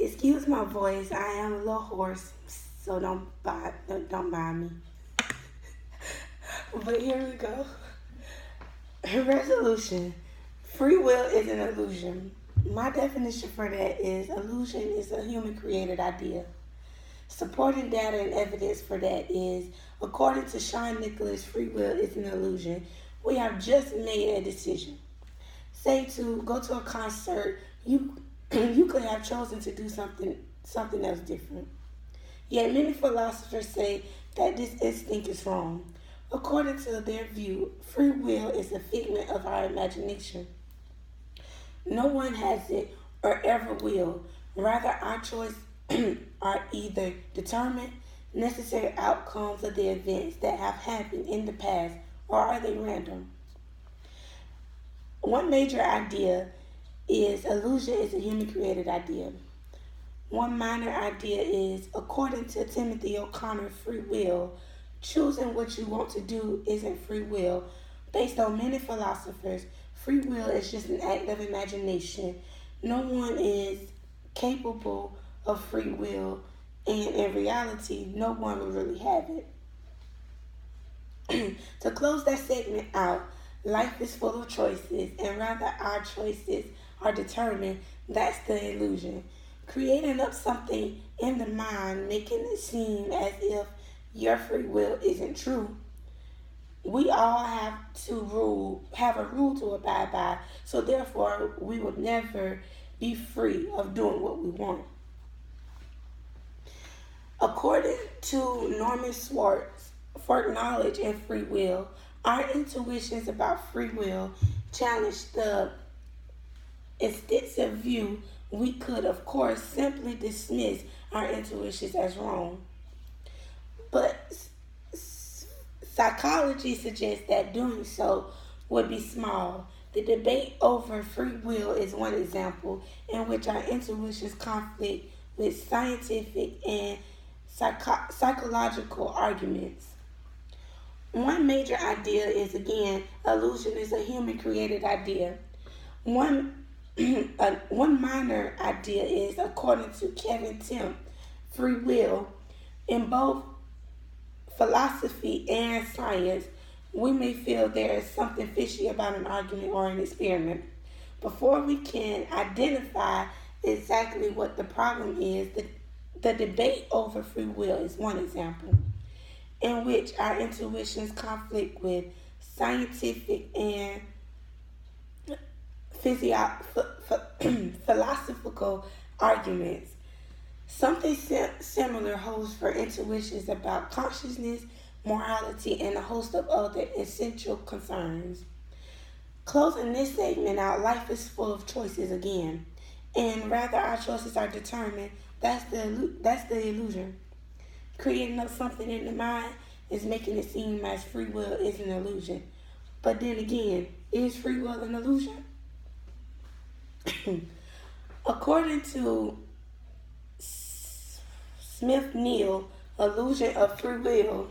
Excuse my voice. I am a little hoarse, so don't mind me. But here we go. Resolution. Free will is an illusion. My definition for that is illusion is a human created idea. Supporting data and evidence for that is, according to Sean Nicholas, free will is an illusion. We have just made a decision. Say to go to a concert, you you could have chosen to do something else different. Yet many philosophers say that this instinct is wrong. According to their view, free will is a figment of our imagination. No one has it or ever will. Rather, our choices are either determined, necessary outcomes of the events that have happened in the past, or are they random? One major idea is illusion is a human created idea. One minor idea is, according to Timothy O'Connor, free will. Choosing what you want to do isn't free will. Based on many philosophers, free will is just an act of imagination. No one is capable of free will, and in reality, no one will really have it. To close that segment out, life is full of choices, and rather our choices are determined. That's the illusion. Creating up something in the mind, making it seem as if your free will isn't true. We all have a rule to abide by, so therefore we will never be free of doing what we want. According to Norman Swartz, for knowledge and free will, our intuitions about free will challenge the extensive view. We could, of course, simply dismiss our intuitions as wrong. But psychology suggests that doing so would be small. The debate over free will is one example in which our intuitions conflict with scientific and psychological arguments. One major idea is, again, illusion is a human created idea. One, one minor idea is, according to Kevin Tim, free will. In both philosophy and science, we may feel there is something fishy about an argument or an experiment. Before we can identify exactly what the problem is, the debate over free will is one example in which our intuitions conflict with scientific and philosophical arguments. Something similar holds for intuitions about consciousness, morality, and a host of other essential concerns. Closing this segment out, life is full of choices again, and rather our choices are determined. That's the illusion. Creating up something in the mind is making it seem as free will is an illusion. But then again, is free will an illusion? According to Smith Neal, illusion of free will,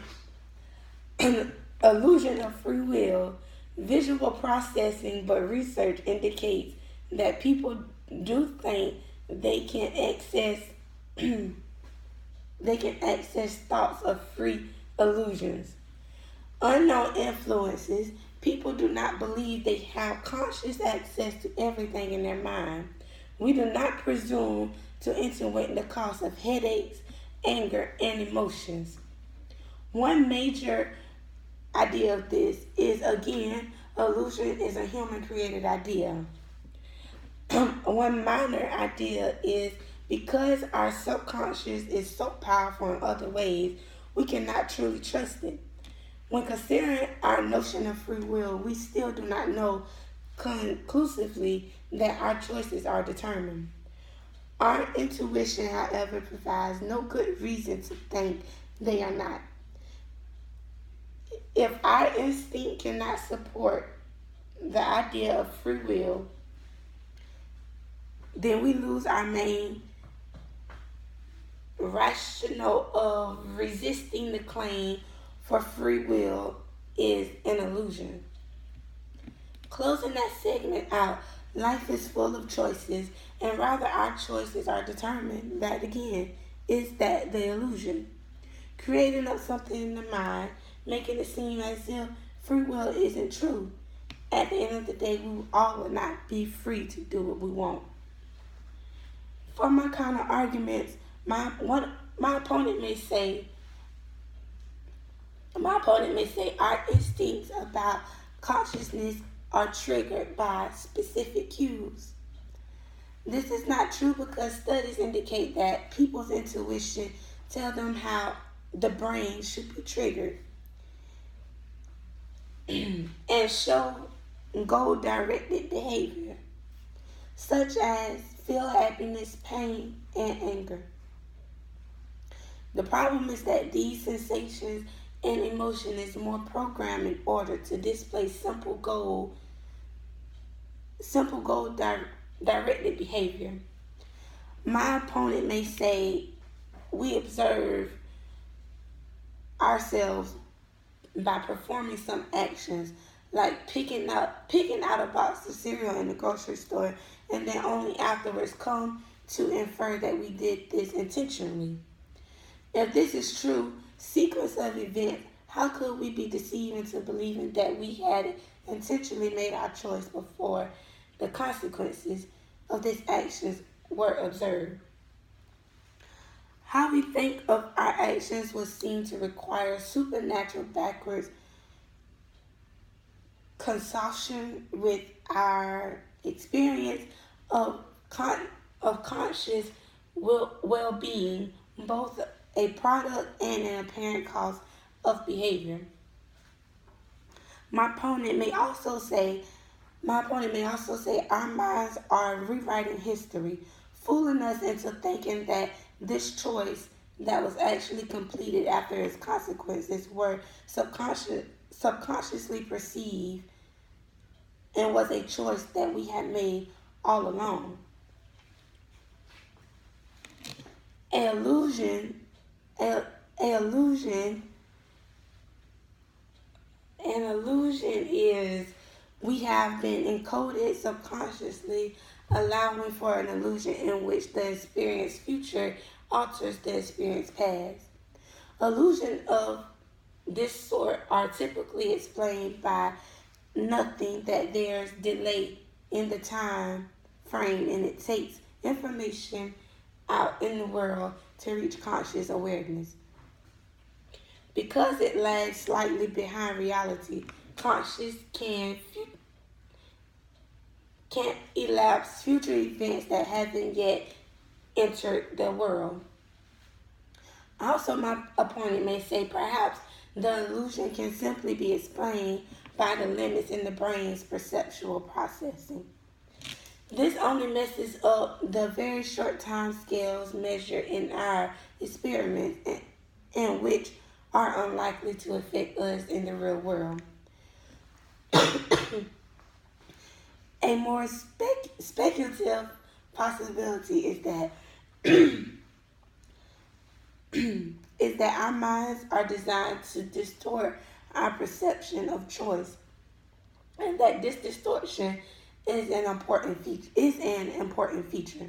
illusion of free will, visual processing, but research indicates that people do think they can access they can access thoughts of free illusions. Unknown influences, people do not believe they have conscious access to everything in their mind. We do not presume to intuit the cause of headaches, anger, and emotions. One major idea of this is, again, illusion is a human created idea. One minor idea is, because our subconscious is so powerful in other ways, we cannot truly trust it. When considering our notion of free will, we still do not know conclusively that our choices are determined. Our intuition, however, provides no good reason to think they are not. If our instinct cannot support the idea of free will, then we lose our main rationale of resisting the claim for free will is an illusion. Closing that segment out, Life is full of choices, and rather our choices are determined. That again is that the illusion. Creating up something in the mind, making it seem as if free will isn't true. At the end of the day, we all will not be free to do what we want. For my counter arguments, my opponent may say our instincts about consciousness are triggered by specific cues. This is not true because studies indicate that people's intuition tell them how the brain should be triggered and show goal-directed behavior, such as feel happiness, pain, and anger. The problem is that these sensations and emotion is more programmed in order to display directed behavior. My opponent may say we observe ourselves by performing some actions like picking out a box of cereal in the grocery store and then only afterwards come to infer that we did this intentionally. If this is true sequence of events, how could we be deceived into believing that we had intentionally made our choice before the consequences of these actions were observed? How we think of our actions would seem to require supernatural backwards consortium with our experience of conscious well-being, both a product and an apparent cause of behavior. My opponent may also say our minds are rewriting history, fooling us into thinking that this choice that was actually completed after its consequences were subconsciously perceived and was a choice that we had made all along. An illusion is we have been encoded subconsciously, allowing for an illusion in which the experience future alters the experience past. Illusions of this sort are typically explained by nothing that there's delay in the time frame and it takes information out in the world to reach conscious awareness. Because it lags slightly behind reality, conscious can't elapse future events that haven't yet entered the world. Also, my opponent may say perhaps the illusion can simply be explained by the limits in the brain's perceptual processing. This only messes up the very short time scales measured in our experiments and which are unlikely to affect us in the real world. A more speculative possibility is that our minds are designed to distort our perception of choice, and that this distortion is an important feature.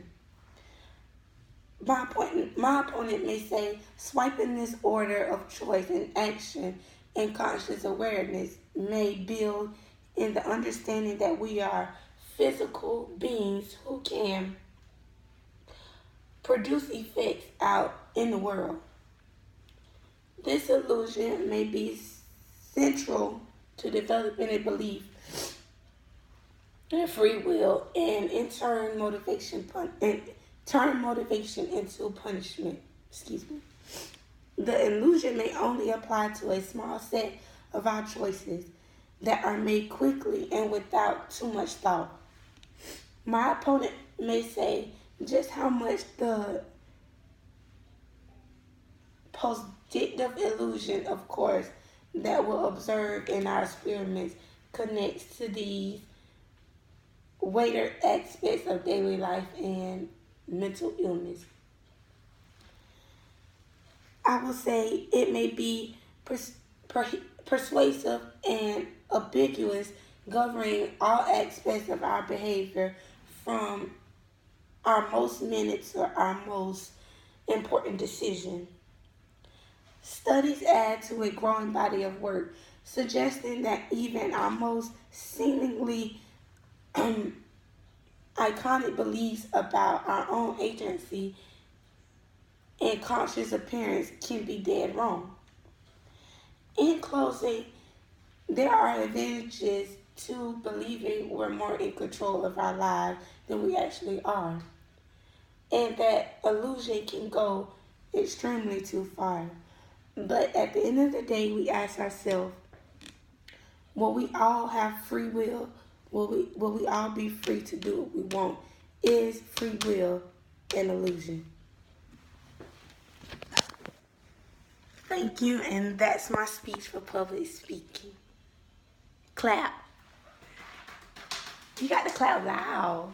My opponent may say swiping this order of choice and action and conscious awareness may build in the understanding that we are physical beings who can produce effects out in the world. This illusion may be central to developing a belief in free will and in turn motivation into punishment. The illusion may only apply to a small set of our choices that are made quickly and without too much thought. My opponent may say just how much the positive illusion, of course, that we'll observe in our experiments connects to these weighted aspects of daily life and mental illness. I will say it may be persuasive and ambiguous governing all aspects of our behavior from our most minutes to our most important decision. Studies add to a growing body of work, suggesting that even our most seemingly iconic beliefs about our own agency and conscious appearance can be dead wrong. In closing, there are advantages to believing we're more in control of our lives than we actually are, and that illusion can go extremely too far. But at the end of the day, we ask ourselves, will we all have free will? Will we all be free to do what we want? Is free will an illusion? Thank you, and that's my speech for public speaking. Clap. You got to clap loud.